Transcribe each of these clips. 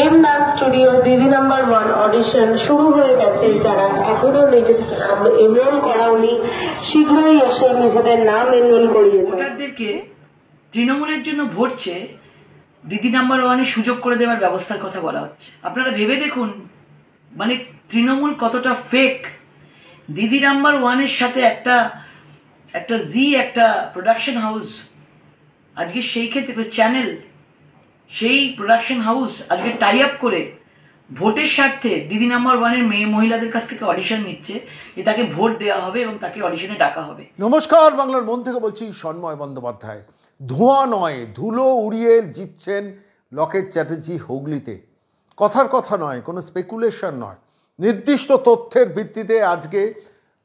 M dance studio দিদি number 1 audition শুরু হয়ে গেছে। যারা এখনো নিজেদের এনরোল করাওনি শীঘ্রই এসে নিজেদের নাম এনরোল করিয়ে ভোটারদেরকে তৃণমূলের জন্য ভোট চেয়ে দিদি নাম্বার 1-এর সুযোগ করে দেওয়ার ব্যবস্থার কথা বলা হচ্ছে। আপনারা ভেবে দেখুন মানে তৃণমূল কতটা ফেক। দিদি নাম্বার 1-এর সাথে একটা একটা প্রোডাকশন হাউস, আজকে সেই ক্ষেত্রে চ্যানেল, সেই প্রোডাকশন হাউস আজকে টাই আপ করে ভোটের স্বার্থে দিদি নাম্বার 1-এর মেয়ে মহিলাদের কাছ থেকে অডিশন নিচ্ছে যে তাকে ভোট দেওয়া হবে এবং তাকে অডিশনে ডাকা হবে। নমস্কার, বাংলার মন থেকে বলছি সন্ময় বন্দ্যোপাধ্যায়। ধোঁয়া নয়, ধুলো উড়িয়ে জিতছেন লকেট চ্যাটার্জি হুগলিতে। কথার কথা নয়, কোনো স্পেকুলেশন নয়, নির্দিষ্ট তথ্যের ভিত্তিতে আজকে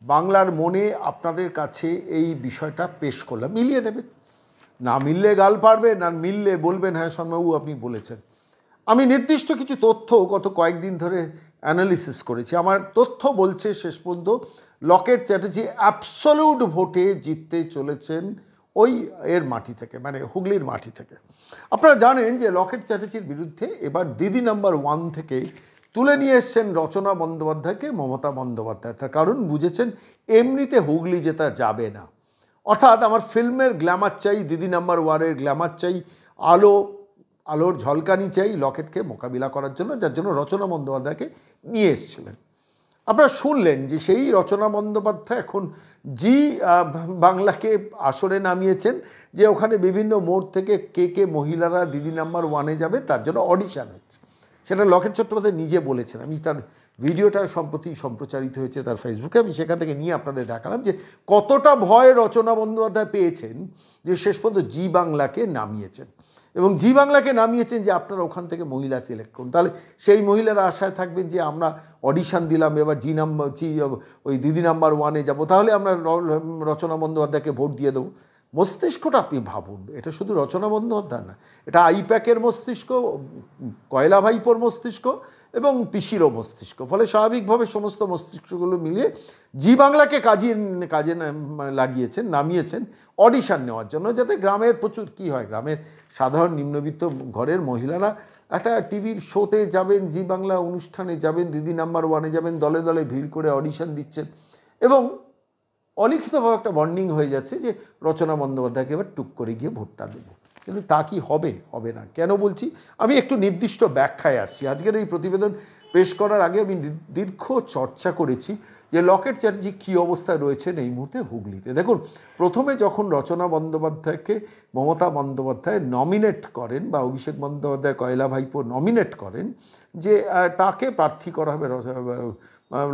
বাংলার মনে আপনাদের কাছে এই বিষয়টা পেশ করলাম। মিলিয়ে নেবেন, না মিললে গাল পারবেন, আর মিললে বলবেন হ্যাঁ সন্ময়বাবু আপনি বলেছেন। আমি নির্দিষ্ট কিছু তথ্য গত কয়েকদিন ধরে অ্যানালিসিস করেছি। আমার তথ্য বলছে শেষ পর্যন্ত লকেট চ্যাটার্জি অ্যাবসলিউট ভোটে জিততে চলেছেন ওই এর মাটি থেকে, মানে হুগলির মাটি থেকে। আপনারা জানেন যে লকেট চ্যাটার্জির বিরুদ্ধে এবার দিদি নাম্বার 1 থেকে তুলে নিয়ে এসছেন রচনা বন্দ্যোপাধ্যায়কে মমতা বন্দ্যোপাধ্যায়। তার কারণ বুঝেছেন এমনিতে হুগলি জেতা যাবে না। অর্থাৎ আমার ফিল্মের গ্ল্যামার চাই, দিদি নাম্বার 1-এর গ্ল্যামার চাই, আলোর ঝলকানি চাই লকেটকে মোকাবিলা করার জন্য, যার জন্য রচনা বন্দ্যোপাধ্যায়কে নিয়ে এসেছিলেন। আপনারা শুনলেন যে সেই রচনা বন্দ্যোপাধ্যায় এখন জি বাংলাকে আসরে নামিয়েছেন, যে ওখানে বিভিন্ন মোড় থেকে কে মহিলারা দিদি নাম্বার 1-এ যাবে তার জন্য অডিশান হচ্ছে। সেটা লকেট চট্টোপাধ্যায় নিজে বলেছেন। আমি তার ভিডিওটা সম্প্রতি সম্প্রচারিত হয়েছে তার ফেসবুকে, আমি সেখান থেকে নিয়ে আপনাদের দেখালাম যে কতটা ভয় রচনা বন্দ্যোপাধ্যায় পেয়েছেন যে শেষ পর্যন্ত জি বাংলাকে নামিয়েছেন। এবং জি বাংলাকে নামিয়েছেন যে আপনারা ওখান থেকে মহিলা সিলেক্ট করুন, তাহলে সেই মহিলারা আশায় থাকবেন যে আমরা অডিশান দিলাম, এবার ওই দিদি নাম্বার 1-এ যাবো, তাহলে আমরা রচনা বন্দ্যোপাধ্যায়কে ভোট দিয়ে দেবো। মস্তিষ্কটা আপনি ভাবুন, এটা শুধু রচনা বন্দ্যোপাধ্যায় না, এটা আইপ্যাকের মস্তিষ্ক, কয়লা ভাইপোর মস্তিষ্ক এবং পিসিরও মস্তিষ্ক। ফলে স্বাভাবিকভাবে সমস্ত মস্তিষ্কগুলো মিলিয়ে জি বাংলাকে কাজে লাগিয়েছেন, নামিয়েছেন অডিশান নেওয়ার জন্য, যাতে গ্রামের প্রচুর কী হয়, গ্রামের সাধারণ নিম্নবিত্ত ঘরের মহিলারা একটা টিভির শোতে যাবেন, জি বাংলা অনুষ্ঠানে যাবেন, দিদি নাম্বার 1-এ যাবেন, দলে দলে ভিড় করে অডিশান দিচ্ছেন এবং অলিখিতভাবে একটা বন্ডিং হয়ে যাচ্ছে যে রচনা বন্দ্যোপাধ্যায়কে এবার টুক করে গিয়ে ভোটটা দেবো। কিন্তু তা কি হবে? হবে না। কেন বলছি? আমি একটু নির্দিষ্ট ব্যাখ্যায় আসছি। আজকের এই প্রতিবেদন পেশ করার আগে আমি দীর্ঘ চর্চা করেছি যে লকেট চ্যাটার্জি কী অবস্থায় রয়েছেন এই মুহূর্তে হুগলিতে। দেখুন, প্রথমে যখন রচনা বন্দ্যোপাধ্যায়কে মমতা বন্দ্যোপাধ্যায় নমিনেট করেন বা অভিষেক বন্দ্যোপাধ্যায় কয়লা ভাইপো নমিনেট করেন যে তাকে প্রার্থী করা হবে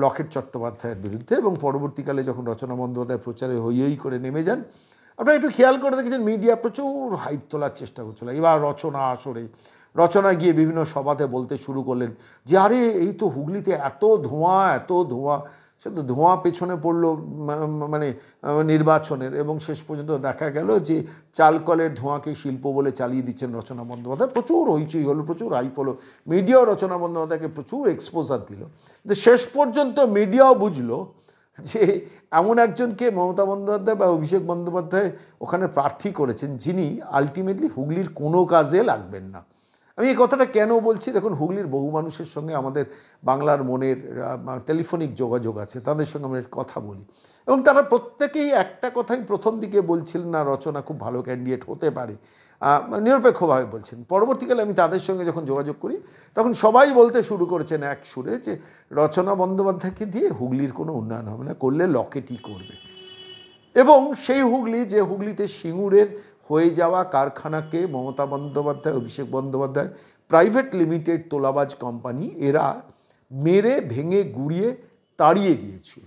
লকেট চট্টোপাধ্যায়ের বিরুদ্ধে, এবং পরবর্তীকালে যখন রচনা বন্দ্যোপাধ্যায় প্রচারে হই করে নেমে যান, আপনারা একটু খেয়াল করে দেখেছেন মিডিয়া প্রচুর হাইপ তোলার চেষ্টা করছিল। এবার রচনা আসরে রচনা গিয়ে বিভিন্ন সভাতে বলতে শুরু করলেন যে আরে এই তো হুগলিতে এত ধোঁয়া, সে তো ধোঁয়া পেছনে পড়লো মানে নির্বাচনের, এবং শেষ পর্যন্ত দেখা গেল যে চালকলের ধোঁয়াকে শিল্প বলে চালিয়ে দিচ্ছেন রচনা বন্দ্যোপাধ্যায়। প্রচুর হইচই হলো, প্রচুর হাইপ হলো, মিডিয়াও রচনা বন্দ্যোপাধ্যায়কে প্রচুর এক্সপোজার দিল। কিন্তু শেষ পর্যন্ত মিডিয়াও বুঝলো যে এমন একজনকে মমতা বন্দ্যোপাধ্যায় বা অভিষেক বন্দ্যোপাধ্যায় ওখানে প্রার্থী করেছেন যিনি আলটিমেটলি হুগলির কোনো কাজে লাগবেন না। আমি এই কথাটা কেন বলছি? দেখুন, হুগলির বহু মানুষের সঙ্গে আমাদের বাংলার মনের টেলিফোনিক যোগাযোগ আছে, তাদের সঙ্গে আমরা কথা বলি, এবং তারা প্রত্যেকেই একটা কথাই প্রথম দিকে বলছিলেন, না রচনা খুব ভালো ক্যান্ডিডেট হতে পারে, নিরপেক্ষভাবে বলছেন। পরবর্তীকালে আমি তাদের সঙ্গে যখন যোগাযোগ করি তখন সবাই বলতে শুরু করেছেন এক সুরে যে রচনা বন্দ্যোপাধ্যায়কে দিয়ে হুগলির কোনো উন্নয়ন হবে না, করলে লকেটই করবে। এবং সেই হুগলি, যে হুগলিতে সিঙ্গুরের হয়ে যাওয়া কারখানাকে Mamata Bandyopadhyay, Abhishek Bandyopadhyay private limited তোলাবাজ company এরা মেরে ভেঙে গুড়িয়ে তাড়িয়ে দিয়েছিল,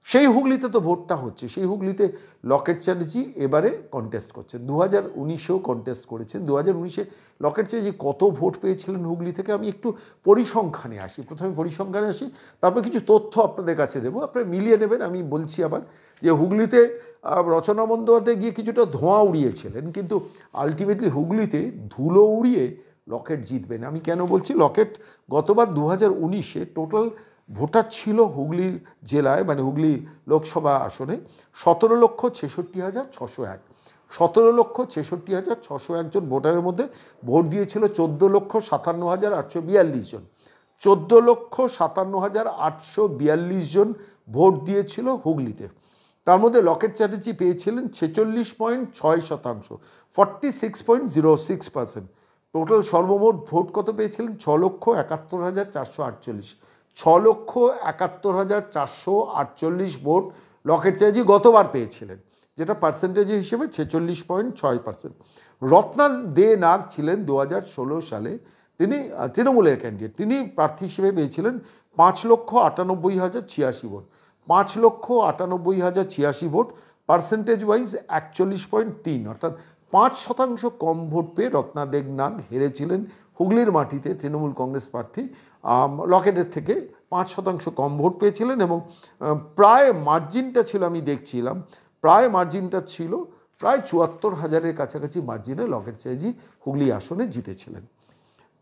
সেই হুগলিতে তো ভোটটা হচ্ছে। সেই হুগলিতে লকেট চ্যাটার্জি এবারে কন্টেস্ট করছেন। 2019-এও কন্টেস্ট করেছেন। 2019-এ লকেট চ্যাটার্জি কত ভোট পেয়েছিলেন হুগলি থেকে আমি একটু পরিসংখ্যানে আসি। প্রথমে পরিসংখ্যানে আসি, তারপর কিছু তথ্য আপনাদের কাছে দেবো, আপনারা মিলিয়ে নেবেন। আমি বলছি আবার যে হুগলিতে রচনা বন্দ্যোপাধ্যায় গিয়ে কিছুটা ধোঁয়া উড়িয়েছিলেন, কিন্তু আলটিমেটলি হুগলিতে ধুলো উড়িয়ে লকেট জিতবেন। আমি কেন বলছি? লকেট গতবার 2019-এ টোটাল ভোটার ছিল হুগলি জেলায়, মানে হুগলি লোকসভা আসনে 17,66,601। 17,66,601 জন ভোটারের মধ্যে ভোট দিয়েছিল 14,57,842 জন। 14,57,842 জন ভোট দিয়েছিল হুগলিতে। তার মধ্যে লকেট চ্যাটার্জি পেয়েছিলেন 46.6%, 46.06%। টোটাল সর্বমোট ভোট কত পেয়েছিলেন? 6,71,448। 6,71,448 ভোট লকেট চ্যাটার্জি গতবার পেয়েছিলেন, যেটা পার্সেন্টেজের হিসেবে 46.6%। রত্না দে নাগ ছিলেন 2016 সালে, তিনি তৃণমূলের ক্যান্ডিডেট। তিনি প্রার্থী হিসেবে পেয়েছিলেন 5,98,086 ভোট। 5,98,086 ভোট, পার্সেন্টেজ ওয়াইজ 41.3, অর্থাৎ 5% কম ভোট পেয়ে রত্না দে নাগ হেরেছিলেন হুগলির মাটিতে তৃণমূল কংগ্রেস প্রার্থী লকেটের থেকে 5% কম ভোট পেয়েছিলেন। এবং প্রায় মার্জিনটা ছিল, আমি দেখছিলাম, প্রায় মার্জিনটা ছিল প্রায় 74,000-এর কাছাকাছি মার্জিনে লকেট চ্যাটার্জি হুগলি আসনে জিতেছিলেন।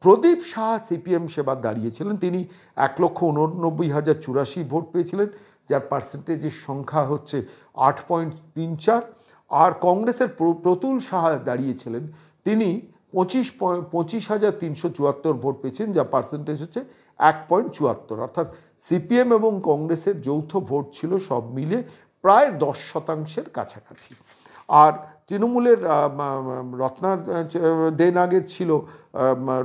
প্রদীপ শাহ সিপিএম সেবার দাঁড়িয়েছিলেন, তিনি 1,89,084 ভোট পেয়েছিলেন, যার পার্সেন্টেজের সংখ্যা হচ্ছে 8.34। আর কংগ্রেসের প্রতুল সাহা দাঁড়িয়েছিলেন, তিনি 25,374 ভোট পেয়েছেন, যা পার্সেন্টেজ হচ্ছে 1.74। অর্থাৎ সিপিএম এবং কংগ্রেসের যৌথ ভোট ছিল সব মিলে প্রায় 10%-এর কাছাকাছি। আর তৃণমূলের রত্না দে নাগের ছিল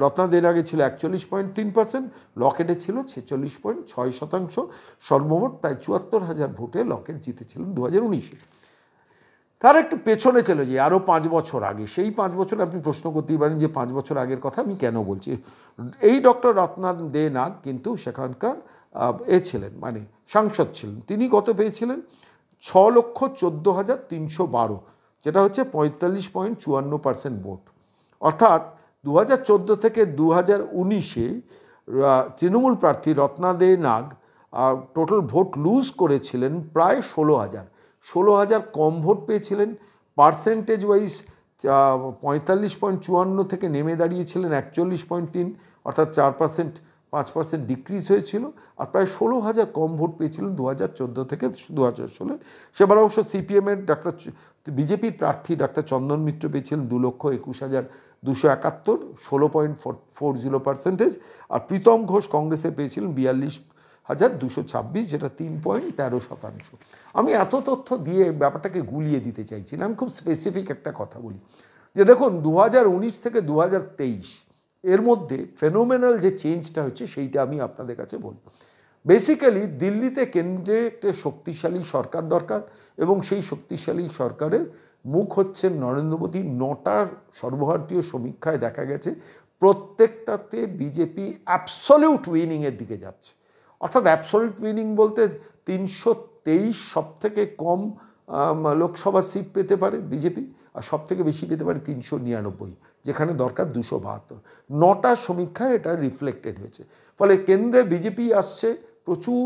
41.3%, লকেটে ছিল 46.6%। সর্বমোট প্রায় 74,000 ভোটে লকেট জিতেছিলেন 2019-এ। তার একটু পেছনে চলে যাই, আরও 5 বছর আগে। সেই 5 বছর আপনি প্রশ্ন করতেই পারেন যে 5 বছর আগের কথা আমি কেন বলছি। এই ডক্টর রত্না দে নাগ কিন্তু সেখানকার ছিলেন, মানে সাংসদ ছিলেন। তিনি কত পেয়েছিলেন? 6,14,312, যেটা হচ্ছে 45.54% ভোট। অর্থাৎ 2014 থেকে 2019-এ তৃণমূল প্রার্থী রত্না দে নাগ টোটাল ভোট লুজ করেছিলেন প্রায় 16,000 কম ভোট পেয়েছিলেন। পার্সেন্টেজ ওয়াইজ 45.54 থেকে নেমে দাঁড়িয়েছিলেন 41.3, অর্থাৎ 5% ডিক্রিজ হয়েছিল। আর প্রায় 16,000 কম ভোট পেয়েছিলেন 2014 থেকে 2016। সেবার অবশ্য সিপিএমের বিজেপির প্রার্থী ডাক্তার চন্দন মিত্র পেয়েছিলেন 2,21,271, 16.40%। আর প্রীতম ঘোষ কংগ্রেসে পেয়েছিলেন 42,226, যেটা 3.13%। আমি এত তথ্য দিয়ে ব্যাপারটাকে গুলিয়ে দিতে চাইছি না, আমি খুব স্পেসিফিক একটা কথা বলি যে দেখুন 2019 থেকে 2023 এর মধ্যে ফেনোমেনাল যে চেঞ্জটা হচ্ছে সেইটা আমি আপনাদের কাছে বলব। বেসিক্যালি দিল্লিতে কেন্দ্রে একটা শক্তিশালী সরকার দরকার, এবং সেই শক্তিশালী সরকারের মুখ হচ্ছেন নরেন্দ্র মোদী। 9টা সর্বভারতীয় সমীক্ষায় দেখা গেছে প্রত্যেকটাতে বিজেপি অ্যাবসলিউট উইনিংয়ের দিকে যাচ্ছে। অর্থাৎ অ্যাবসলিউট উইনিং বলতে 323 সব থেকে কম লোকসভা সিট পেতে পারে বিজেপি, আর সব থেকে বেশি পেতে পারে 399, যেখানে দরকার 272। 9টা সমীক্ষায় এটা রিফ্লেক্টেড হয়েছে। ফলে কেন্দ্রে বিজেপি আসছে প্রচুর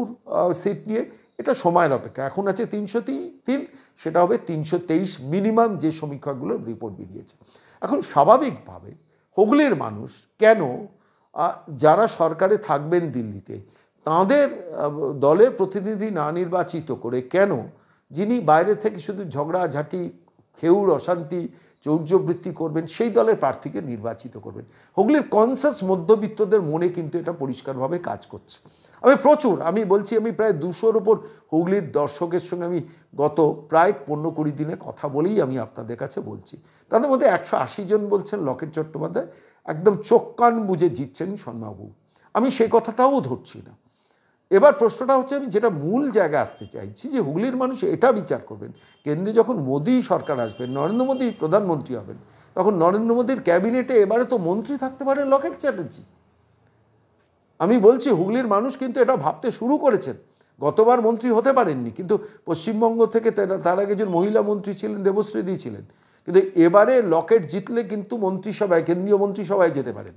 সিট নিয়ে, এটা সময়ের অপেক্ষা। এখন আছে 303, সেটা হবে 323 মিনিমাম, যে সমীক্ষাগুলোর রিপোর্ট বেরিয়েছে। এখন স্বাভাবিকভাবে হুগলির মানুষ কেন, যারা সরকারে থাকবেন দিল্লিতে, তাঁদের দলের প্রতিনিধি না নির্বাচিত করে কেন যিনি বাইরে থেকে শুধু ঝগড়াঝাঁটি, খেউর অশান্তি, চৌর্যবৃত্তি করবেন, সেই দলের প্রার্থীকে নির্বাচিত করবেন? হুগলির কনসাস মধ্যবিত্তদের মনে কিন্তু এটা পরিষ্কারভাবে কাজ করছে। আমি বলছি, আমি প্রায় 200-র উপর হুগলির দর্শকের সঙ্গে আমি গত প্রায় 15-20 দিনে কথা বলেই আমি আপনাদের কাছে বলছি। তাদের মধ্যে 180 জন বলছেন লকেট চট্টোপাধ্যায় একদম চোখ কান বুঝে জিতছেন শর্মাবাবু। আমি সেই কথাটাও ধরছি না। এবার প্রশ্নটা হচ্ছে, আমি যেটা মূল জায়গায় আসতে চাইছি, যে হুগলির মানুষ এটা বিচার করবেন, কেন্দ্রে যখন মোদী সরকার আসবেন, নরেন্দ্র মোদী প্রধানমন্ত্রী হবেন, তখন নরেন্দ্র মোদীর ক্যাবিনেটে এবারে তো মন্ত্রী থাকতে পারেন লকেট চ্যাটার্জি। আমি বলছি হুগলির মানুষ কিন্তু এটা ভাবতে শুরু করেছেন। গতবার মন্ত্রী হতে পারেননি, কিন্তু পশ্চিমবঙ্গ থেকে তার আগে যে মহিলা মন্ত্রী ছিলেন দেবশ্রী ছিলেন, কিন্তু এবারে লকেট জিতলে কিন্তু মন্ত্রিসভায়, কেন্দ্রীয় মন্ত্রিসভায় যেতে পারেন।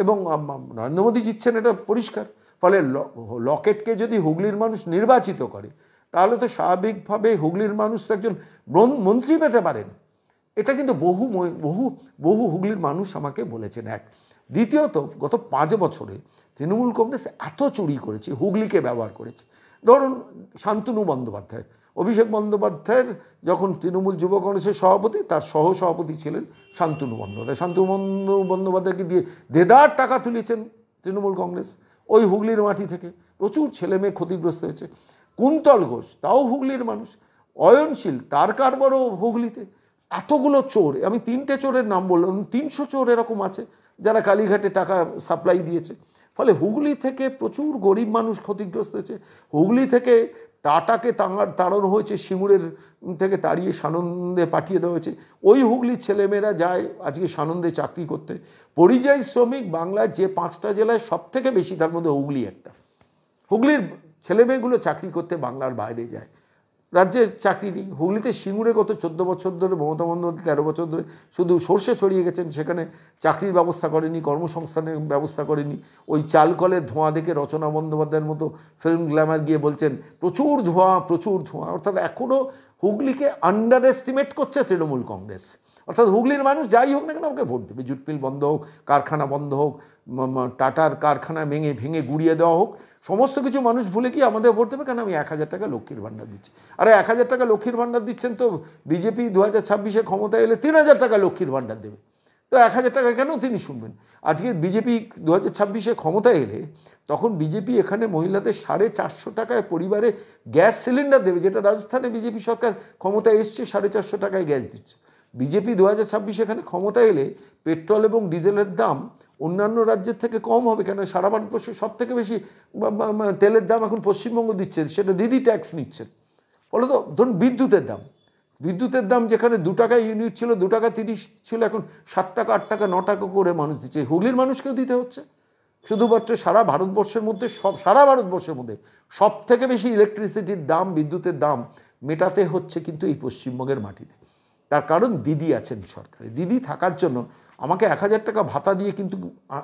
এবং নরেন্দ্র মোদী জিতছেন, এটা পরিষ্কার। ফলে লকেটকে যদি হুগলির মানুষ নির্বাচিত করে, তাহলে তো স্বাভাবিকভাবে হুগলির মানুষ তো একজন মন্ত্রী পেতে পারেন। এটা কিন্তু বহু বহু বহু হুগলির মানুষ আমাকে বলেছেন। এক, দ্বিতীয়ত, গত 5 বছরে তৃণমূল কংগ্রেস এত চুরি করেছে, হুগলিকে ব্যবহার করেছে। ধরুন শান্তনু বন্দ্যোপাধ্যায়, অভিষেক বন্দ্যোপাধ্যায়ের যখন তৃণমূল যুব কংগ্রেসের সভাপতি, তার সহ সভাপতি ছিলেন শান্তনু বন্দ্যোপাধ্যায়। শান্তনু বন্দ্যোপাধ্যায়কে দিয়ে দেদার টাকা তুলেছেন তৃণমূল কংগ্রেস ওই হুগলির মাটি থেকে। প্রচুর ছেলে মেয়ে ক্ষতিগ্রস্ত হয়েছে। কুন্তল ঘোষ তাও হুগলির মানুষ, অয়নশীল তার কারবারও হুগলিতে। এতগুলো চোর, আমি 3টে চোরের নাম বললাম, 300 চোর এরকম আছে যারা কালীঘাটে টাকা সাপ্লাই দিয়েছে। ফলে হুগলি থেকে প্রচুর গরিব মানুষ ক্ষতিগ্রস্ত হয়েছে। হুগলি থেকে টাটাকে তাড়ানো হয়েছে, সিঙ্গুরের থেকে তাড়িয়ে সানন্দে পাঠিয়ে দেওয়া হয়েছে। ওই হুগলির ছেলেমেয়েরা যায় আজকে সানন্দে চাকরি করতে। পরিযায়ী শ্রমিক বাংলার যে 5টা জেলায় সব থেকে বেশি, তার মধ্যে হুগলি একটা। হুগলির ছেলেমেয়েগুলো চাকরি করতে বাংলার বাইরে যায়, রাজ্যের চাকরি নেই। হুগলিতে সিঙ্গুরে গত 14 বছর ধরে মমতা বন্দ্যোপাধ্যায় 13 বছর ধরে শুধু সর্ষে ছড়িয়ে গেছেন, সেখানে চাকরির ব্যবস্থা করেনি, কর্মসংস্থানের ব্যবস্থা করেনি। ওই চাল কলের ধোঁয়া দেখে রচনা বন্দ্যোপাধ্যায়ের মতো ফিল্ম গ্ল্যামার গিয়ে বলছেন প্রচুর ধোঁয়া প্রচুর ধোঁয়া। অর্থাৎ এখনও হুগলিকে আন্ডার এস্টিমেট করছে তৃণমূল কংগ্রেস। অর্থাৎ হুগলির মানুষ যাই হোক না কেন ওকে ভোট দেবে। জুট মিল বন্ধ হোক, কারখানা বন্ধ হোক, টাটার কারখানা ভেঙে গুড়িয়ে দেওয়া হোক, সমস্ত কিছু মানুষ ভুলে কি আমাদের ভোট দেবে। কেন আমি 1000 টাকা লক্ষ্মীর ভাণ্ডার দিচ্ছি। আরে 1000 টাকা লক্ষ্মীর ভাণ্ডার দিচ্ছেন তো বিজেপি 2026-এ ক্ষমতায় এলে 3000 টাকা লক্ষ্মীর ভাণ্ডার দেবে। তো 1000 টাকা কেন তিনি শুনবেন? আজকে বিজেপি 2026-এ ক্ষমতায় এলে তখন বিজেপি এখানে মহিলাদের 450 টাকায় পরিবারে গ্যাস সিলিন্ডার দেবে, যেটা রাজস্থানে বিজেপি সরকার ক্ষমতায় এসছে 450 টাকায় গ্যাস দিচ্ছে। বিজেপি 2026 এখানে ক্ষমতায় এলে পেট্রোল এবং ডিজেলের দাম অন্যান্য রাজ্যের থেকে কম হবে। কেন? সারা ভারতবর্ষে সব থেকে বেশি তেলের দাম এখন পশ্চিমবঙ্গ দিচ্ছে, সেটা দিদি ট্যাক্স নিচ্ছেন। ফলে তো ধরুন বিদ্যুতের দাম যেখানে 2 টাকা ইউনিট ছিল, 2 টাকা 30 ছিল, এখন 7 টাকা 8 টাকা 9 টাকা করে মানুষ দিচ্ছে। হুগলির মানুষকেও দিতে হচ্ছে। শুধুমাত্র সারা ভারতবর্ষের মধ্যে সব থেকে বেশি ইলেকট্রিসিটির দাম, বিদ্যুতের দাম মেটাতে হচ্ছে কিন্তু এই পশ্চিমবঙ্গের মাটিতে। তার কারণ দিদি আছেন সরকারে। দিদি থাকার জন্য আমাকে 1000 টাকা ভাতা দিয়ে কিন্তু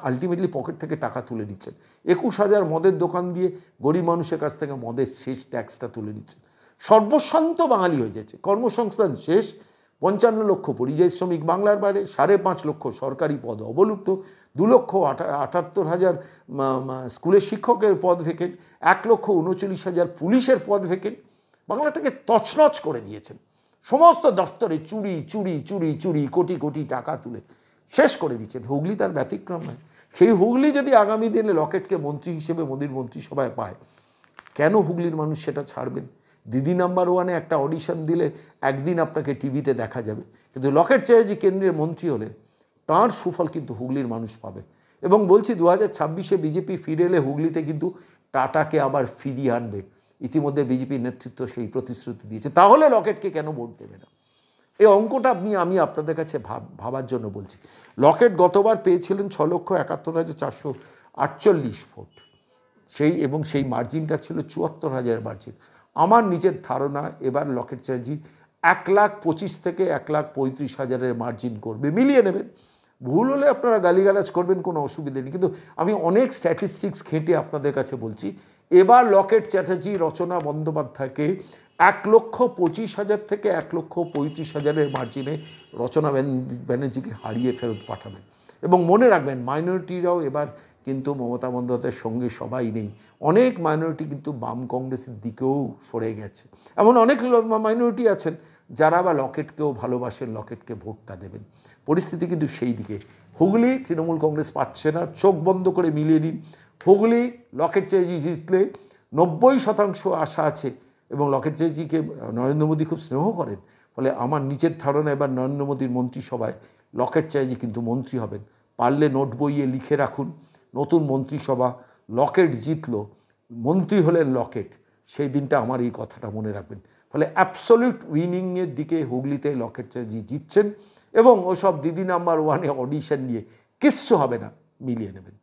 আলটিমেটলি পকেট থেকে টাকা তুলে নিচ্ছেন। 21,000 মদের দোকান দিয়ে গরিব মানুষের কাছ থেকে মদের শেষ ট্যাক্সটা তুলে নিচ্ছেন। সর্বশান্ত বাঙালি হয়ে যাচ্ছে। কর্মসংস্থান শেষ। 55 লক্ষ পরিযায়ী শ্রমিক বাংলার বাইরে, 5.5 লক্ষ সরকারি পদ অবলুপ্ত, 2,78,000 স্কুলের শিক্ষকের পদ ভেকেন্ট, 1,39,000 পুলিশের পদ ভেকেন্ট। বাংলাটাকে তছনছ করে দিয়েছেন। সমস্ত দপ্তরে চুরি চুরি চুরি চুরি, কোটি কোটি টাকা তুলে শেষ করে দিচ্ছেন। হুগলি তার ব্যতিক্রম নয়। সেই হুগলি যদি আগামী দিনে লকেটকে মন্ত্রী হিসেবে মোদির মন্ত্রিসভায় পায়, কেন হুগলির মানুষ সেটা ছাড়বেন? দিদি নাম্বার 1-এ একটা অডিশন দিলে একদিন আপনাকে টিভিতে দেখা যাবে, কিন্তু লকেট চ্যাটার্জি কেন্দ্রের মন্ত্রী হলে তার সুফল কিন্তু হুগলির মানুষ পাবে। এবং বলছি 2026-এ বিজেপি ফিরে এলে হুগলিতে কিন্তু টাটাকে আবার ফিরিয়ে আনবে। ইতিমধ্যে বিজেপির নেতৃত্ব সেই প্রতিশ্রুতি দিয়েছে। তাহলে লকেটকে কেন ভোট দেবে না? এই অঙ্কটা আমি আপনাদের কাছে ভাবার জন্য বলছি। লকেট গতবার পেয়েছিলেন 6,71,448 ভোট, সেই মার্জিনটা ছিল 74,000 মার্জিন। আমার নিজের ধারণা এবার লকেট চ্যাটার্জি 1,25,000 থেকে 1,35,000 মার্জিন করবে, মিলিয়ে নেবেন। ভুল হলে আপনারা গালিগালাজ করবেন, কোনো অসুবিধা নেই, কিন্তু আমি অনেক স্ট্যাটিস্টিক্স ঘেঁটে আপনাদের কাছে বলছি এবার লকেট চ্যাটার্জি রচনা বন্দ্যোপাধ্যায়কে 1,25,000 থেকে 1,35,000 মার্জিনে রচনা ব্যানার্জিকে হারিয়ে ফেরত পাঠাবেন। এবং মনে রাখবেন, মাইনরিটিরাও এবার কিন্তু মমতা বন্দ্যোপাধ্যায়ের সঙ্গে সবাই নেই। অনেক মাইনরিটি কিন্তু বাম কংগ্রেসের দিকেও সরে গেছে। এমন অনেক মাইনরিটি আছেন যারা আবার লকেটকেও ভালোবাসেন, লকেটকে ভোটটা দেবেন। পরিস্থিতি কিন্তু সেই দিকে। হুগলি তৃণমূল কংগ্রেস পাচ্ছে না, চোখ বন্ধ করে মিলিয়ে নিন। হুগলি লকেট চ্যাটার্জি জিতলে 90% আশা আছে, এবং লকেট চ্যাটার্জিকে নরেন্দ্র মোদী খুব স্নেহ করেন। ফলে আমার নিজের ধারণা এবার নরেন্দ্র মোদীর মন্ত্রিসভায় লকেট চ্যাটার্জি কিন্তু মন্ত্রী হবেন। পারলে নোট বইয়ে লিখে রাখুন, নতুন মন্ত্রিসভা, লকেট জিতলো, মন্ত্রী হলেন লকেট। সেই দিনটা আমার এই কথাটা মনে রাখবেন। ফলে অ্যাবসলিউট উইনিংয়ের দিকে হুগলিতে লকেট চ্যাটার্জি জিতছেন, এবং ওসব দিদি নাম্বার 1-এ অডিশন নিয়ে কিচ্ছু হবে না, মিলিয়ে নেবেন।